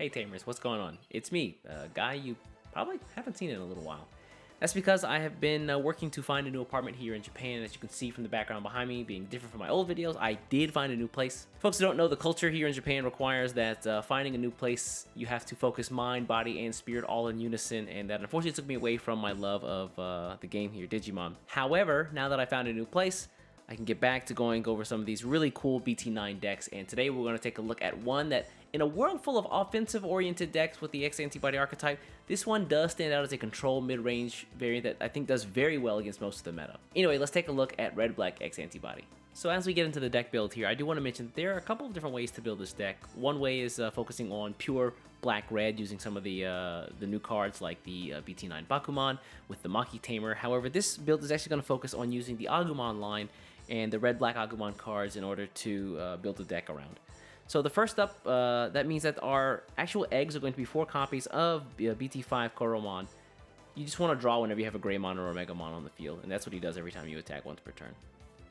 Hey Tamers, what's going on? It's me, a guy you probably haven't seen in a little while. That's because I have been working to find a new apartment here in Japan. As you can see from the background behind me being different from my old videos, I did find a new place. Folks who don't know, the culture here in Japan requires that finding a new place, you have to focus mind, body, and spirit all in unison, and that unfortunately took me away from my love of the game here, Digimon. However, now that I found a new place, I can get back to going over some of these really cool BT9 decks, and today we're going to take a look at one that, in a world full of offensive-oriented decks with the X Antibody archetype, this one does stand out as a control mid-range variant that I think does very well against most of the meta. Anyway, let's take a look at Red-Black X Antibody. So as we get into the deck build here, I do want to mention that there are a couple of different ways to build this deck. One way is focusing on pure black-red using some of the new cards like the BT9 Bakuman with the Maki Tamer. However, this build is actually going to focus on using the Agumon line and the red-black Agumon cards in order to build the deck around. So the first up, that means that our actual eggs are going to be 4 copies of BT5 Koromon. You just want to draw whenever you have a Greymon or a Megamon on the field, and that's what he does every time you attack once per turn.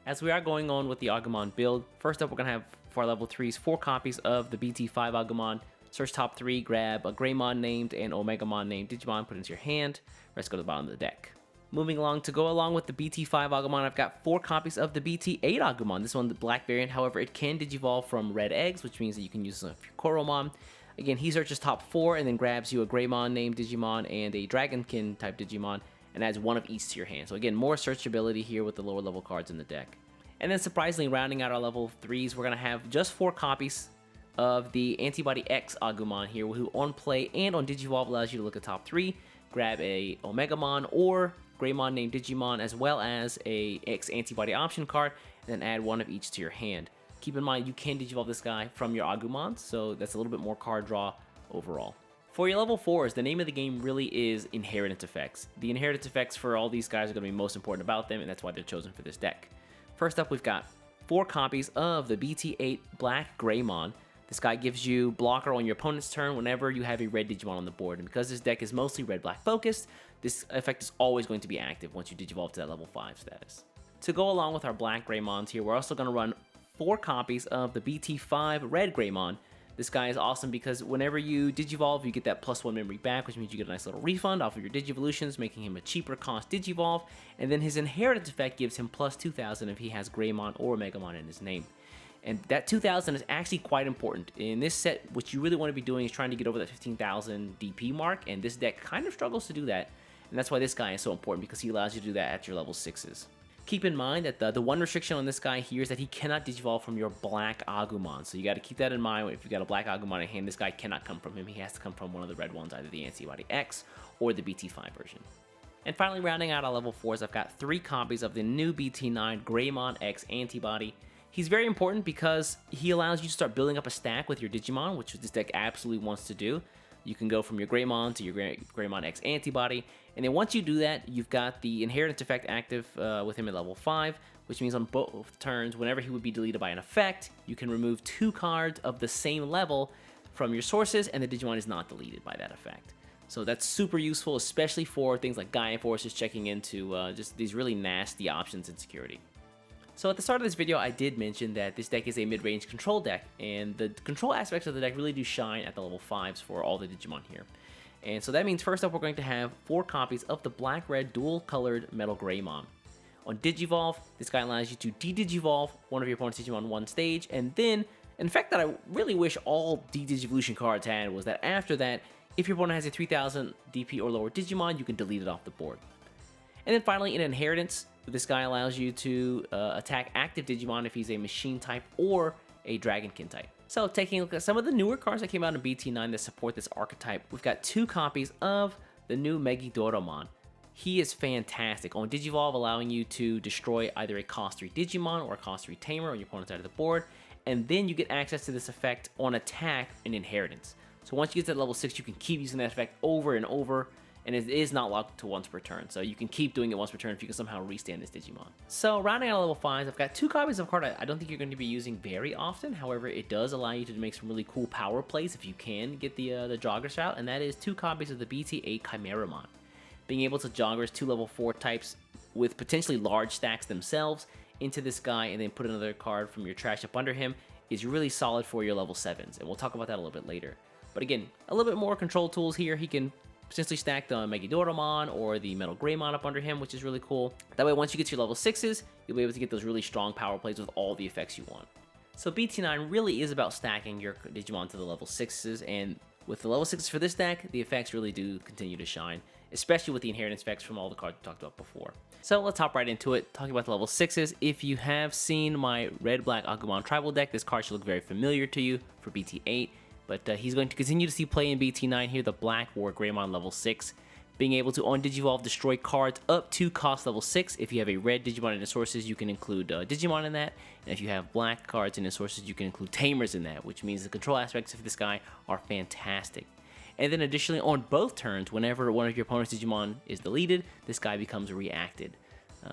As we are going on with the Agumon build, first up we're going to have, for our level 3s, 4 copies of the BT5 Agumon. Search top 3, grab a Greymon named and Omegamon named Digimon, put it into your hand. Rest go to the bottom of the deck. Moving along, to go along with the BT5 Agumon, I've got 4 copies of the BT8 Agumon. This one, the black variant, however, it can digivolve from red eggs, which means that you can use it for Koromon. Again, he searches top 4 and then grabs you a Greymon named Digimon and a Dragonkin type Digimon and adds 1 of each to your hand. So again, more searchability here with the lower level cards in the deck. And then surprisingly, rounding out our level 3s, we're going to have just 4 copies of the Antibody X Agumon here, who on play and on Digivolve allows you to look at top 3, grab a Omegamon or Greymon named Digimon, as well as a X Antibody option card, and then add 1 of each to your hand. Keep in mind, you can Digivolve this guy from your Agumons, so that's a little bit more card draw overall. For your level 4s, the name of the game really is Inheritance Effects. The Inheritance Effects for all these guys are going to be most important about them, and that's why they're chosen for this deck. First up, we've got 4 copies of the BT8 Black Greymon. This guy gives you blocker on your opponent's turn whenever you have a red Digimon on the board, and because this deck is mostly red-black focused, this effect is always going to be active once you Digivolve to that level 5 status. To go along with our black Greymons here, we're also going to run 4 copies of the BT5 Red Greymon. This guy is awesome because whenever you Digivolve, you get that +1 memory back, which means you get a nice little refund off of your Digivolutions, making him a cheaper cost Digivolve, and then his Inheritance effect gives him +2000 if he has Greymon or Megamon in his name. And that 2000 is actually quite important. In this set, what you really want to be doing is trying to get over that 15,000 DP mark, and this deck kind of struggles to do that. And that's why this guy is so important, because he allows you to do that at your level 6s. Keep in mind that the one restriction on this guy here is that he cannot Digivolve from your black Agumon. So you got to keep that in mind. If you've got a black Agumon in hand, this guy cannot come from him. He has to come from one of the red ones, either the Antibody X or the BT5 version. And finally, rounding out our level 4s, I've got 3 copies of the new BT9 Greymon X Antibody. He's very important because he allows you to start building up a stack with your Digimon, which this deck absolutely wants to do. You can go from your Greymon to your Greymon X Antibody, and then once you do that, you've got the Inheritance effect active with him at level 5, which means on both turns, whenever he would be deleted by an effect, you can remove 2 cards of the same level from your sources, and the Digimon is not deleted by that effect. So that's super useful, especially for things like Gaia Forces checking into just these really nasty options in security. So at the start of this video, I did mention that this deck is a mid-range control deck, and the control aspects of the deck really do shine at the level 5s for all the Digimon here. And so that means first up, we're going to have 4 copies of the black-red dual-colored Metal Greymon. On Digivolve, this guy allows you to de-Digivolve one of your opponent's Digimon on one stage, and then, in fact, that I really wish all de-Digivolution cards had was that after that, if your opponent has a 3000 DP or lower Digimon, you can delete it off the board. And then finally, in Inheritance, this guy allows you to attack active Digimon if he's a Machine type or a Dragonkin type. So taking a look at some of the newer cards that came out in BT9 that support this archetype, we've got 2 copies of the new Megidoromon. He is fantastic. On Digivolve, allowing you to destroy either a cost 3 Digimon or a cost 3 Tamer on your opponent's side of the board, and then you get access to this effect on attack and Inheritance. So once you get to level 6, you can keep using that effect over and over, and it is not locked to once per turn, so you can keep doing it once per turn if you can somehow restand this Digimon. So rounding out level 5s, I've got 2 copies of a card I don't think you're going to be using very often. However, it does allow you to make some really cool power plays if you can get the Joggers out, and that is 2 copies of the BT8 Chimeramon. Being able to Joggers 2 level 4 types with potentially large stacks themselves into this guy and then put another card from your trash up under him is really solid for your level 7s, and we'll talk about that a little bit later. But again, a little bit more control tools here. He can potentially stack the Megadoramon or the Metal Greymon up under him, which is really cool. That way, once you get to your level 6s, you'll be able to get those really strong power plays with all the effects you want. So BT9 really is about stacking your Digimon to the level 6s, and with the level 6s for this deck, the effects really do continue to shine, especially with the inheritance effects from all the cards we talked about before. So let's hop right into it, talking about the level 6s. If you have seen my Red-Black Agumon Tribal deck, this card should look very familiar to you for BT8. But he's going to continue to see play in BT9 here, the Black War Greymon level 6. Being able to, on Digivolve, destroy cards up to cost level 6. If you have a red Digimon in the sources, you can include Digimon in that. And if you have black cards in the sources, you can include Tamers in that, which means the control aspects of this guy are fantastic. And then additionally, on both turns, whenever one of your opponent's Digimon is deleted, this guy becomes reactive,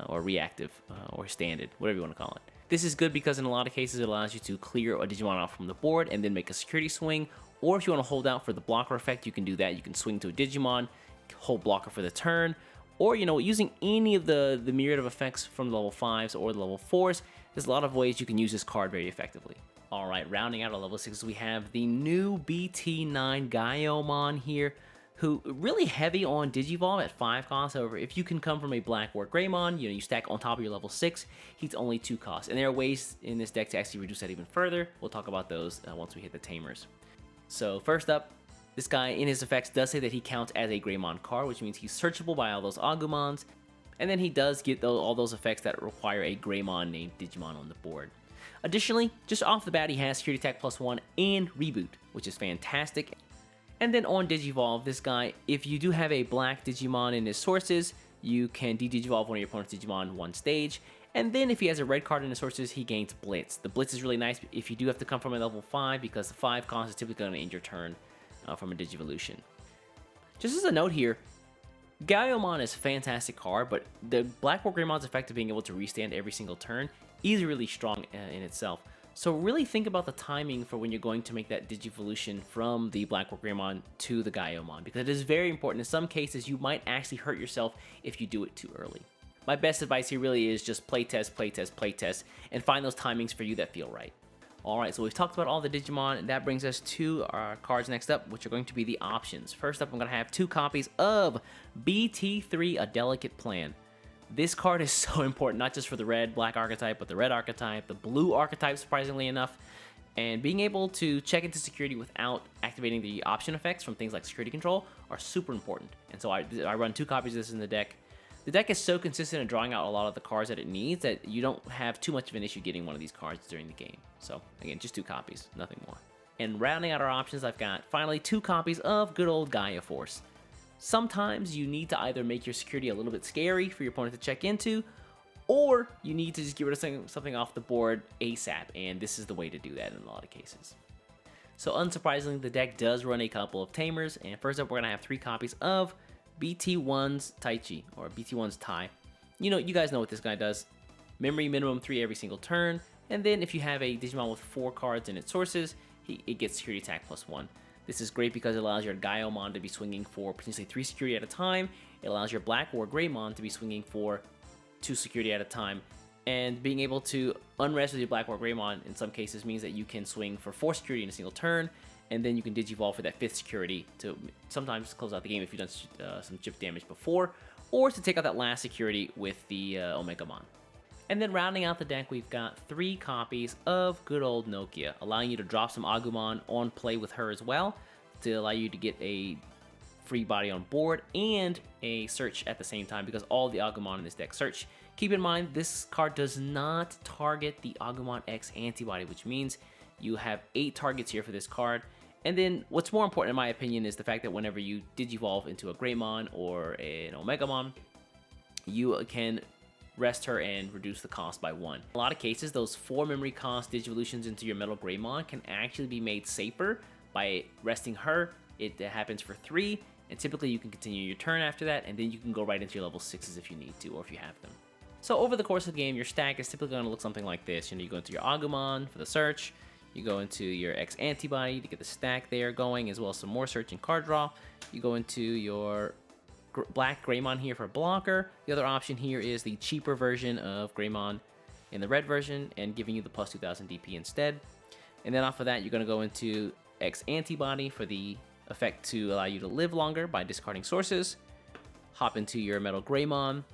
or standard, whatever you want to call it. This is good because in a lot of cases it allows you to clear a Digimon off from the board and then make a security swing, or if you want to hold out for the blocker effect, you can do that. You can swing to a Digimon, hold blocker for the turn, or using any of the myriad of effects from the level 5s or the level 4s, there's a lot of ways you can use this card very effectively. Alright, rounding out our level 6s, we have the new BT9 Gaiomon here, who really heavy on Digivolve at 5 costs. However, if you can come from a Black War Greymon, you stack on top of your level 6, he's only 2 costs. And there are ways in this deck to actually reduce that even further. We'll talk about those once we hit the Tamers. So first up, this guy in his effects does say that he counts as a Greymon card, which means he's searchable by all those Agumons. And then he does get all those effects that require a Greymon named Digimon on the board. Additionally, just off the bat, he has Security Attack +1 and Reboot, which is fantastic. And then on Digivolve, this guy, if you do have a black Digimon in his sources, you can de-Digivolve one of your opponent's Digimon one stage. And then if he has a red card in his sources, he gains Blitz. The Blitz is really nice if you do have to come from a level 5, because the 5 cost is typically going to end your turn from a Digivolution. Just as a note here, Gaiomon is a fantastic card, but the Black War Greymon's effect of being able to restand every single turn is really strong in itself. So really think about the timing for when you're going to make that Digivolution from the Black War Greymon to the Gaiomon, because it is very important. In some cases, you might actually hurt yourself if you do it too early. My best advice here really is just playtest, playtest, playtest, and find those timings for you that feel right. Alright, so we've talked about all the Digimon, and that brings us to our cards next up, which are going to be the options. First up, I'm going to have 2 copies of BT3, A Delicate Plan. This card is so important, not just for the red-black archetype, but the red archetype, the blue archetype, surprisingly enough. And being able to check into security without activating the option effects from things like security control are super important. And so I run 2 copies of this in the deck. The deck is so consistent in drawing out a lot of the cards that it needs that you don't have too much of an issue getting one of these cards during the game. So again, just 2 copies, nothing more. And rounding out our options, I've got finally 2 copies of good old Gaia Force. Sometimes you need to either make your security a little bit scary for your opponent to check into, or you need to just get rid of something off the board ASAP, and this is the way to do that in a lot of cases. So unsurprisingly, the deck does run a couple of Tamers, and first up we're going to have 3 copies of BT1's Taichi, or BT1's Tai. You guys know what this guy does. Memory minimum 3 every single turn, and then if you have a Digimon with 4 cards in its sources, it gets Security Attack +1. This is great because it allows your Gaiomon to be swinging for potentially 3 security at a time. It allows your Black War Greymon to be swinging for 2 security at a time. And being able to unrest with your Black War Greymon in some cases means that you can swing for 4 security in a single turn, and then you can Digivolve for that 5th security to sometimes close out the game if you've done some chip damage before, or to take out that last security with the Omegamon. And then rounding out the deck, we've got 3 copies of good old Nokia, allowing you to drop some Agumon on play with her as well, to allow you to get a free body on board and a search at the same time, because all the Agumon in this deck search. Keep in mind, this card does not target the Agumon X Antibody, which means you have 8 targets here for this card. And then what's more important in my opinion is the fact that whenever you Digivolve into a Greymon or an Omegamon, you can rest her and reduce the cost by 1. In a lot of cases, those 4 memory cost Digivolutions into your Metal Greymon can actually be made safer by resting her. It happens for 3, and typically you can continue your turn after that, and then you can go right into your level 6s if you need to, or if you have them. So over the course of the game, your stack is typically going to look something like this. You go into your Agumon for the search, you go into your X Antibody to get the stack there going, as well as some more search and card draw. You go into your Black Greymon here for blocker. The other option here is the cheaper version of Greymon in the red version and giving you the plus 2000 DP instead. And then off of that, you're going to go into X Antibody for the effect to allow you to live longer by discarding sources. Hop into your Metal Greymon.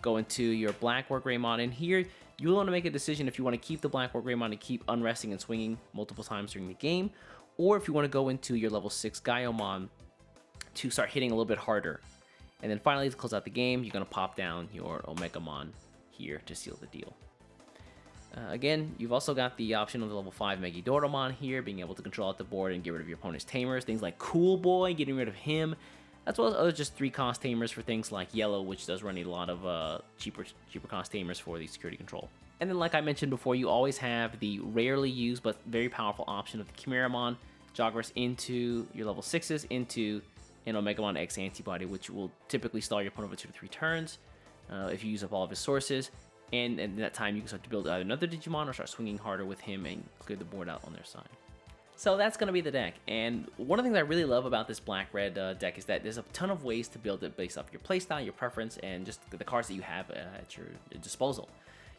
Go into your Black War Greymon, and here you'll want to make a decision if you want to keep the Black War Greymon and keep unresting and swinging multiple times during the game, or if you want to go into your level 6 Gaiomon to start hitting a little bit harder. And then finally, to close out the game, you're going to pop down your Omegamon here to seal the deal. Again, you've also got the option of the level 5 Megidoromon here, being able to control out the board and get rid of your opponent's Tamers. Things like Cool Boy, getting rid of him, as well as other just 3-cost Tamers for things like Yellow, which does run a lot of cheaper cost Tamers for the security control. And then, like I mentioned before, you always have the rarely used but very powerful option of the Chimeramon, Jogverse into your level 6s, into an Omegamon X Antibody, which will typically stall your opponent over 2 to 3 turns if you use up all of his sources. And in that time, you can start to build either another Digimon or start swinging harder with him and clear the board out on their side. So that's going to be the deck. And one of the things I really love about this black-red deck is that there's a ton of ways to build it based off your playstyle, your preference, and just the cards that you have at your disposal.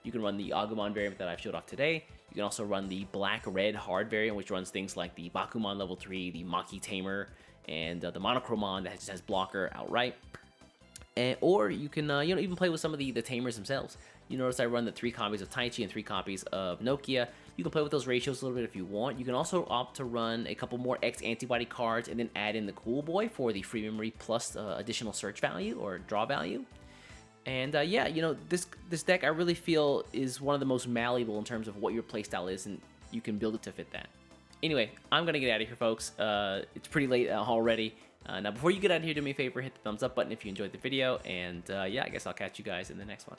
You can run the Agumon variant that I've showed off today. You can also run the black-red hard variant, which runs things like the Bakumon level 3, the Maki Tamer, and the Monochromon that just has blocker outright. Or you can even play with some of the Tamers themselves. You notice I run the 3 copies of Taichi and 3 copies of Nokia. You can play with those ratios a little bit if you want. You can also opt to run a couple more X Antibody cards and then add in the Cool Boy for the free memory plus additional search value or draw value. And yeah, this deck I really feel is one of the most malleable in terms of what your playstyle is, and you can build it to fit that. Anyway, I'm going to get out of here, folks. It's pretty late already. Now, before you get out of here, do me a favor, hit the thumbs up button if you enjoyed the video. And yeah, I guess I'll catch you guys in the next one.